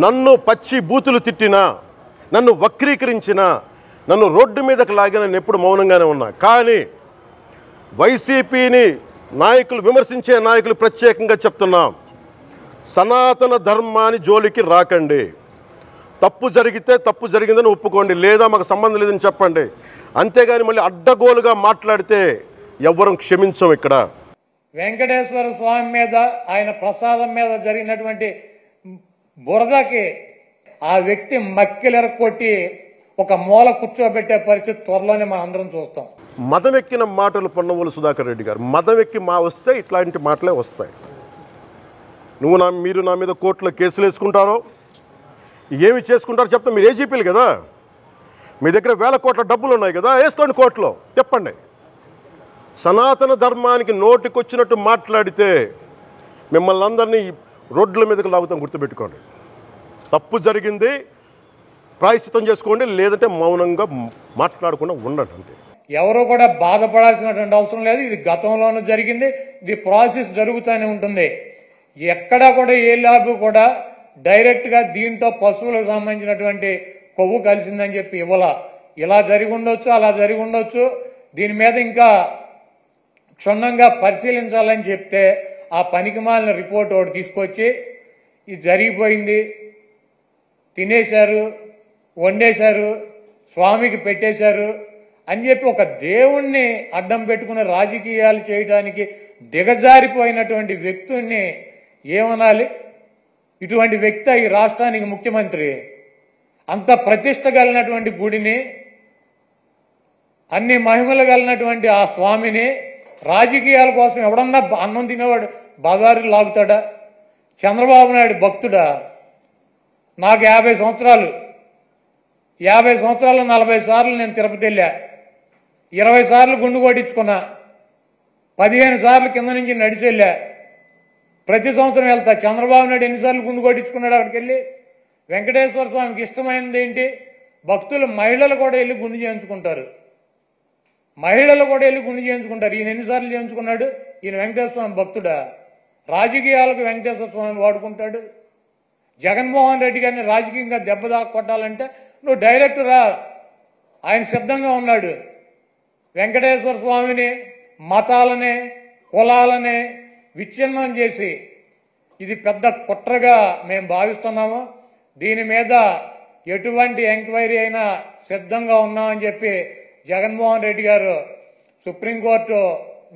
నన్ను పచ్చి బూతులు తిట్టినా, నన్ను వక్రీకరించినా, నన్ను రోడ్డు మీదకి లాగిన నేను ఎప్పుడు మౌనంగానే ఉన్నా. కానీ వైసీపీని నాయకులు విమర్శించే నాయకులు ప్రత్యేకంగా చెప్తున్నాం, సనాతన ధర్మాన్ని జోలికి రాకండి. తప్పు జరిగితే తప్పు జరిగిందని ఒప్పుకోండి, లేదా మాకు సంబంధం లేదని చెప్పండి. అంతేగాని మళ్ళీ అడ్డగోలుగా మాట్లాడితే ఎవ్వరూ క్షమించం. ఇక్కడ వెంకటేశ్వర స్వామి మీద, ఆయన ప్రసాదం మీద జరిగినటువంటి బురదకి ఆ వ్యక్తి మక్కిలెరకొట్టి ఒక మూల కూర్చోబెట్టే పరిస్థితి త్వరలోనే మనం అందరం చూస్తాం. మదం ఎక్కిన మాటలు పొన్నవోలు సుధాకర్ రెడ్డి గారు, మదం ఎక్కి వస్తే ఇట్లాంటి మాటలే వస్తాయి. మీరు నా మీద కోర్టులో కేసులు వేసుకుంటారో ఏమి చేసుకుంటారో చెప్తా. మీరు ఏజీపీలు కదా, మీ దగ్గర వేల కోట్ల డబ్బులు ఉన్నాయి కదా, వేసుకోండి కోర్టులో, చెప్పండి. సనాతన ధర్మానికి నోటికొచ్చినట్టు మాట్లాడితే మిమ్మల్ని అందరినీ రోడ్ల మీదకి లాగుతాం, గుర్తుపెట్టుకోండి. తప్పు జరిగింది, ప్రాయశ్చిత్తం చేసుకోండి, లేదంటే మౌనంగా మాట్లాడకుండా ఉండండి, అంతే. ఎవరు కూడా బాధపడాల్సినటువంటి అవసరం లేదు. ఇది గతంలోనూ జరిగింది, ఇది ప్రాసెస్ జరుగుతూనే ఉంటుంది. ఎక్కడా కూడా ఏ ల్యాబ్ కూడా డైరెక్ట్గా దీంతో పశువులకు సంబంధించినటువంటి కొవ్వు కలిసిందని చెప్పి ఇవ్వాల. ఇలా జరిగి ఉండొచ్చు, అలా జరిగి ఉండొచ్చు, దీని మీద ఇంకా క్షుణ్ణంగా పరిశీలించాలని చెప్తే ఆ పనికిమాలిన రిపోర్ట్ ఒకటి తీసుకొచ్చి ఇది జరిగిపోయింది, తినేశారు, వండేశారు, స్వామికి పెట్టేశారు అని చెప్పి ఒక దేవుణ్ణి అడ్డం పెట్టుకుని రాజకీయాలు చేయడానికి దిగజారిపోయినటువంటి వ్యక్తుల్ని ఏమనాలి? ఇటువంటి వ్యక్తి ఈ రాష్ట్రానికి ముఖ్యమంత్రి. అంత ప్రతిష్ట కలిగినటువంటి గుడిని, అన్ని మహిమలు కలిగినటువంటి ఆ స్వామిని రాజకీయాల కోసం ఎవడన్నా అన్నం తినేవాడు బజారులు లాగుతాడా? చంద్రబాబు నాయుడు భక్తుడా? నాకు 50 సంవత్సరాలు, 50 సంవత్సరాలు 40 సార్లు నేను తిరుపతి వెళ్ళా, 20 సార్లు గుండు కొట్టించుకున్నా, 15 సార్లు కింద నుంచి నడిచి వెళ్ళా, ప్రతి సంవత్సరం వెళ్తా. చంద్రబాబు నాయుడు ఎన్నిసార్లు గుండు కొట్టించుకున్నాడు అక్కడికి వెళ్ళి? వెంకటేశ్వర స్వామికి ఇష్టమైనది ఏంటి? భక్తులు, మహిళలు కూడా వెళ్ళి గుండు చేయించుకుంటారు, మహిళలు కూడా వెళ్ళి గుండు చేయించుకుంటారు. ఈయన ఎన్నిసార్లు చేయించుకున్నాడు? ఈయన వెంకటేశ్వర స్వామి భక్తుడా? రాజకీయాలకు వెంకటేశ్వర స్వామి వాడుకుంటాడు. జగన్మోహన్ రెడ్డి గారిని రాజకీయంగా దెబ్బ కొట్టాలంటే నువ్వు డైరెక్ట్ రా, ఆయన సిద్ధంగా ఉన్నాడు. వెంకటేశ్వర స్వామిని, మతాలని, కులాలని విచ్ఛిన్నం చేసి ఇది పెద్ద కుట్రగా మేము భావిస్తున్నాము. దీని మీద ఎటువంటి ఎంక్వైరీ అయినా సిద్ధంగా ఉన్నామని చెప్పి జగన్మోహన్ రెడ్డి గారు సుప్రీంకోర్టు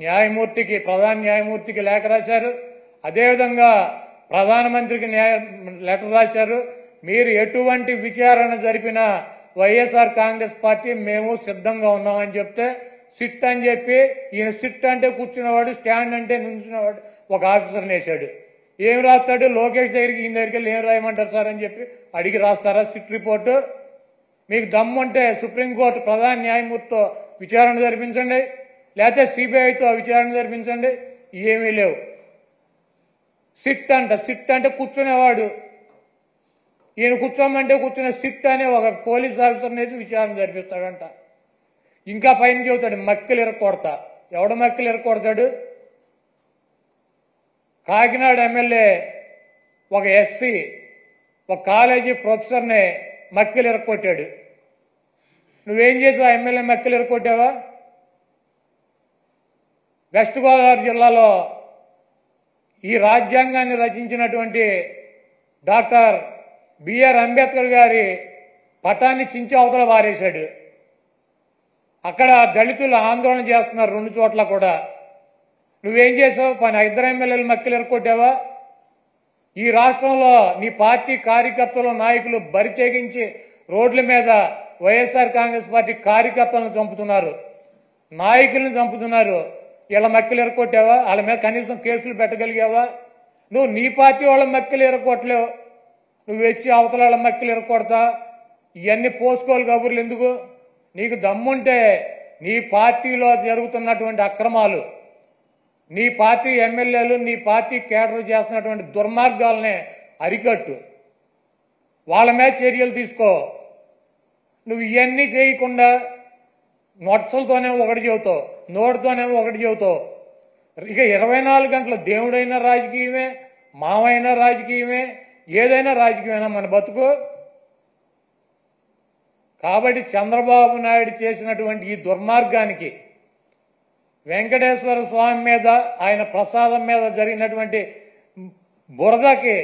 న్యాయమూర్తికి, ప్రధాన న్యాయమూర్తికి లేఖ రాశారు. అదేవిధంగా ప్రధానమంత్రికి లెటర్ రాశారు. మీరు ఎటువంటి విచారణ జరిపినా వైఎస్ఆర్ కాంగ్రెస్ పార్టీ మేము సిద్ధంగా ఉన్నామని చెప్తే సిట్ అని చెప్పి, ఈయన సిట్ అంటే కూర్చున్నవాడు, స్టాండ్ అంటే నుంచున్నవాడు ఒక ఆఫీసర్ని వేశాడు. ఏం రాస్తాడు? లోకేష్ దగ్గరికి, ఈయన దగ్గరికి వెళ్ళి ఏం రాయమంటారు సార్ అని చెప్పి అడిగి రాస్తారా సిట్ రిపోర్టు? మీకు దమ్ముంటే సుప్రీంకోర్టు ప్రధాన న్యాయమూర్తితో విచారణ జరిపించండి, లేకపోతే సిబిఐతో విచారణ జరిపించండి. ఏమీ లేవు. సిట్ అంటే కూర్చునేవాడు, ఈయన కూర్చోమంటే కూర్చునే సిట్ అనే ఒక పోలీస్ ఆఫీసర్ని వేసి విచారణ జరిపిస్తాడంట. ఇంకా పైన చెబుతాడు మక్కిలు ఇరక్కొడతా. ఎవడ మక్కిలు ఇరక్కొడతాడు? కాకినాడ ఎమ్మెల్యే ఒక ఎస్సీ ఒక కాలేజీ ప్రొఫెసర్ని మక్కిలు ఇరక్కొట్టాడు. నువ్వేం చేసావు? ఎమ్మెల్యే మక్కిలు ఇరక్కొట్టావా? వెస్ట్ గోదావరి జిల్లాలో ఈ రాజ్యాంగాన్ని రచించినటువంటి డాక్టర్ బిఆర్ అంబేద్కర్ గారి పటాన్ని చించి అవతల వారేశాడు. అక్కడ దళితులు ఆందోళన చేస్తున్నారు 2 చోట్ల కూడా. నువ్వేం చేసావు? 2 ఎమ్మెల్యేలు మక్కిలు ఎరకొట్టావా? ఈ రాష్ట్రంలో నీ పార్టీ కార్యకర్తలు, నాయకులు బరి తెగించి రోడ్ల మీద వైఎస్ఆర్ కాంగ్రెస్ పార్టీ కార్యకర్తలను చంపుతున్నారు, నాయకులను చంపుతున్నారు. వీళ్ళ మక్కిలు ఎరకొట్టావా? వాళ్ళ మీద కనీసం కేసులు పెట్టగలిగావా? నువ్వు నీ పార్టీ వాళ్ళ మక్కిలు ఎరకొట్టలేవు, నువ్వు వచ్చి అవతల వాళ్ళ మక్కిలు ఎరకొడతా. ఇవన్నీ పోసుకోవాలి కబుర్లు ఎందుకు? నీకు దమ్ముంటే నీ పార్టీలో జరుగుతున్నటువంటి అక్రమాలు, నీ పార్టీ ఎమ్మెల్యేలు, నీ పార్టీ కేడర్ చేస్తున్నటువంటి దుర్మార్గాలనే అరికట్టు, వాళ్ళ మీద చర్యలు తీసుకో. నువ్వు ఇవన్నీ చేయకుండా మొట్సలతోనే ఒకటి చెబుతావు, నోటితోనే ఒకటి చెబుతావు. ఇక 24 గంటల దేవుడైనా రాజకీయమే, మావైనా రాజకీయమే, ఏదైనా రాజకీయమైనా మన బతుకు. కాబట్టి చంద్రబాబు నాయుడు చేసినటువంటి ఈ దుర్మార్గానికి, వెంకటేశ్వర స్వామి మీద, ఆయన ప్రసాదం మీద జరిగినటువంటి బురదకి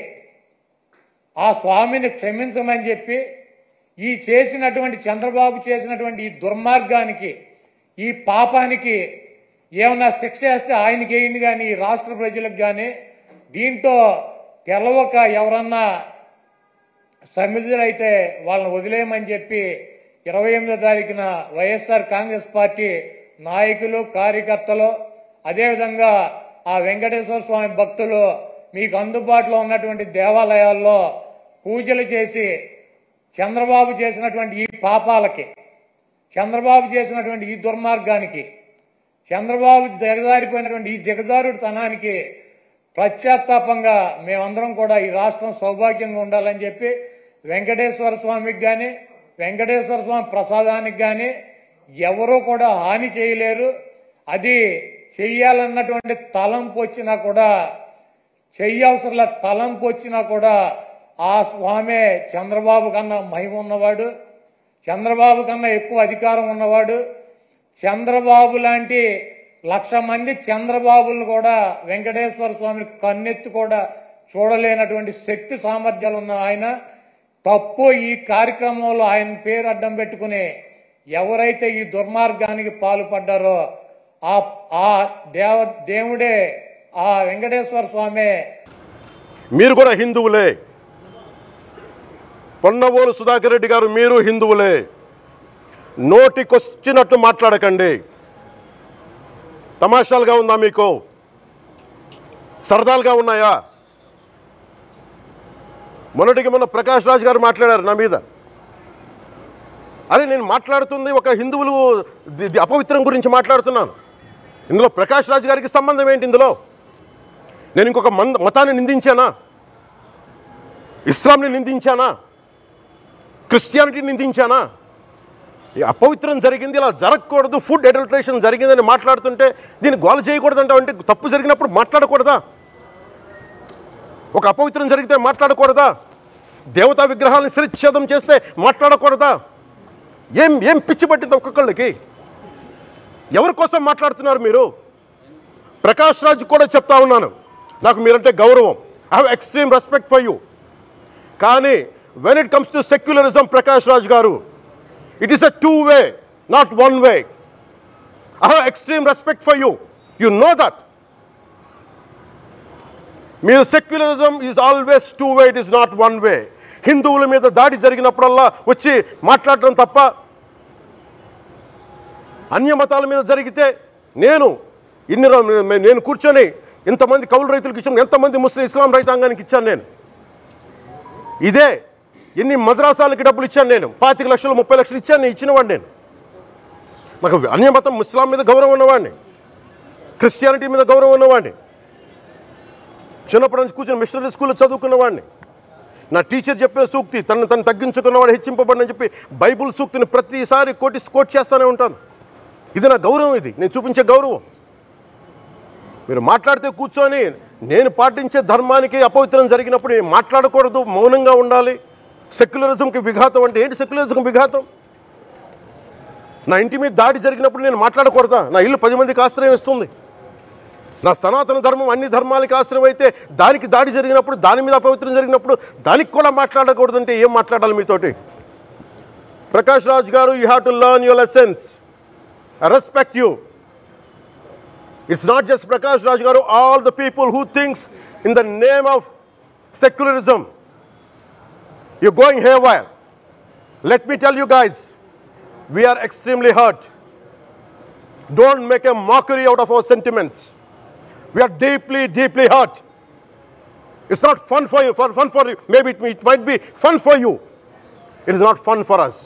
ఆ స్వామిని క్షమించమని చెప్పి, ఈ చేసినటువంటి చంద్రబాబు చేసినటువంటి ఈ దుర్మార్గానికి, ఈ పాపానికి ఏమన్నా శిక్ష వేస్తే ఆయనకి వేయండి, కానీ ఈ రాష్ట్ర ప్రజలకు కానీ దీంట్లో తెలవక ఎవరన్నా సమిధులైతే వాళ్ళని వదిలేయమని చెప్పి 28వ తారీఖున వైఎస్ఆర్ కాంగ్రెస్ పార్టీ నాయకులు, కార్యకర్తలు, అదేవిధంగా ఆ వెంకటేశ్వర స్వామి భక్తులు మీకు అందుబాటులో ఉన్నటువంటి దేవాలయాల్లో పూజలు చేసి చంద్రబాబు చేసినటువంటి ఈ పాపాలకి, చంద్రబాబు చేసినటువంటి ఈ దుర్మార్గానికి, చంద్రబాబు దిగజారిపోయినటువంటి ఈ దిగజారుడుతనానికి ప్రత్యాత్తాపంగా మేమందరం కూడా ఈ రాష్ట్రం సౌభాగ్యంగా ఉండాలని చెప్పి వెంకటేశ్వర స్వామికి కానీ, వెంకటేశ్వర స్వామి ప్రసాదానికి కానీ ఎవరూ కూడా హాని చేయలేరు. అది చెయ్యాలన్నటువంటి తలంపు వచ్చినా కూడా, చెయ్యవసరంలో తలంపు వచ్చినా కూడా ఆ స్వామే చంద్రబాబు కన్నా మహిమ ఉన్నవాడు, చంద్రబాబు కన్నా ఎక్కువ అధికారం ఉన్నవాడు. చంద్రబాబు లాంటి 1,00,000 మంది చంద్రబాబులను కూడా వెంకటేశ్వర స్వామిని కన్నెత్తి కూడా చూడలేనటువంటి శక్తి సామర్థ్యాలు ఉన్న ఆయన తప్పు ఈ కార్యక్రమంలో ఆయన పేరు అడ్డం పెట్టుకుని ఎవరైతే ఈ దుర్మార్గానికి పాల్పడ్డారో ఆ దేవుడే, ఆ వెంకటేశ్వర స్వామి. మీరు కూడా హిందువులే. పొన్నవోలు సుధాకర్ రెడ్డి గారు, మీరు హిందువులే. నోటికొచ్చినట్టు మాట్లాడకండి. తమాషాలుగా ఉందా మీకు? సరదాలుగా ఉన్నాయా? మొన్నటికి మొన్న ప్రకాష్ రాజ్ గారు మాట్లాడారు నా మీద. అరే, నేను మాట్లాడుతుంది ఒక హిందువులు అపవిత్రం గురించి మాట్లాడుతున్నాను. ఇందులో ప్రకాష్ రాజ్ గారికి సంబంధం ఏంటి? ఇందులో నేను ఇంకొక మతాన్ని నిందించానా? ఇస్లాంని నిందించానా? క్రిస్టియానిటీని నిందించానా? ఈ అపవిత్రం జరిగింది, ఇలా జరగకూడదు, ఫుడ్ అడల్ట్రేషన్ జరిగిందని మాట్లాడుతుంటే దీన్ని గోల చేయకూడదంటే, అంటే తప్పు జరిగినప్పుడు మాట్లాడకూడదా? ఒక అపవిత్రం జరిగితే మాట్లాడకూడదా? దేవతా విగ్రహాలను శిరచ్ఛేదం చేస్తే మాట్లాడకూడదా? ఏం పిచ్చి పట్టింది ఒక్కొక్కళ్ళకి? ఎవరి కోసం మాట్లాడుతున్నారు మీరు? ప్రకాష్ రాజ్ కూడా చెప్తా ఉన్నాను, నాకు మీరంటే గౌరవం. I have extreme respect for you. కానీ when it comes to secularism, Prakash Raj garu, it is a two-way, not one-way. I have extreme respect for you. You know that. Mere secularism is always two-way, it is not one-way. హిందువుల మీద దాడి జరిగినప్పుడల్లా వచ్చి మాట్లాడటం తప్ప, అన్య మతాల మీద జరిగితే నేను కూర్చొని ఇంతమంది కౌలు రైతులకు ఇచ్చాను, ఎంతమంది ముస్లిం ఇస్లాం రైతాంగానికి ఇచ్చాను నేను. ఇదే ఎన్ని మద్రాసాలకి డబ్బులు ఇచ్చాను నేను, 25 లక్షలు 30 లక్షలు ఇచ్చాను, నేను ఇచ్చినవాడిని. నేను నాకు అన్యమతం ఇస్లాం మీద గౌరవం ఉన్నవాడిని, క్రిస్టియానిటీ మీద గౌరవం ఉన్నవాడిని. చిన్నప్పటి నుంచి కూర్చొని మిషనరీ స్కూల్లో చదువుకున్నవాడిని. నా టీచర్ చెప్పిన సూక్తి, తను తగ్గించుకున్నవాడు హెచ్చింపబడినని చెప్పి బైబుల్ సూక్తిని ప్రతిసారి కోట్ చేస్తూనే ఉంటాను. ఇది నా గౌరవం, ఇది నేను చూపించే గౌరవం. మీరు మాట్లాడితే కూర్చొని నేను పాటించే ధర్మానికి అపవిత్రం జరిగినప్పుడు మాట్లాడకూడదు, మౌనంగా ఉండాలి. సెక్యులరిజంకి విఘాతం అంటే ఏంటి? సెక్యులరిజంకి విఘాతం నా ఇంటి మీద దాడి జరిగినప్పుడు నేను మాట్లాడకూడదా? నా ఇల్లు 10 మందికి ఆశ్రయం ఇస్తుంది. నా సనాతన ధర్మం అన్ని ధర్మాలకి ఆశ్రయం అయితే దానికి దాడి జరిగినప్పుడు, దాని మీద అపవిత్రం జరిగినప్పుడు దానికి కూడా మాట్లాడకూడదంటే ఏం మాట్లాడాలి మీతోటి? ప్రకాష్ రాజ్ గారు, you have to learn your lessons. I respect you. It's not just Prakash Raj garu, all the people who thinks in the name of secularism, you're going haywire. Let me tell you guys, we are extremely hurt. Don't make a mockery out of our sentiments. We are deeply, deeply hurt. It's not fun for you, for you. Maybe it might be fun for you. It is not fun for us.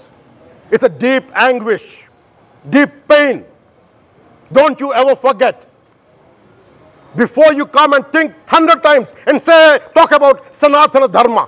It's a deep anguish, deep pain. Don't you ever forget. Before you come and think 100 times and talk about Sanatana Dharma.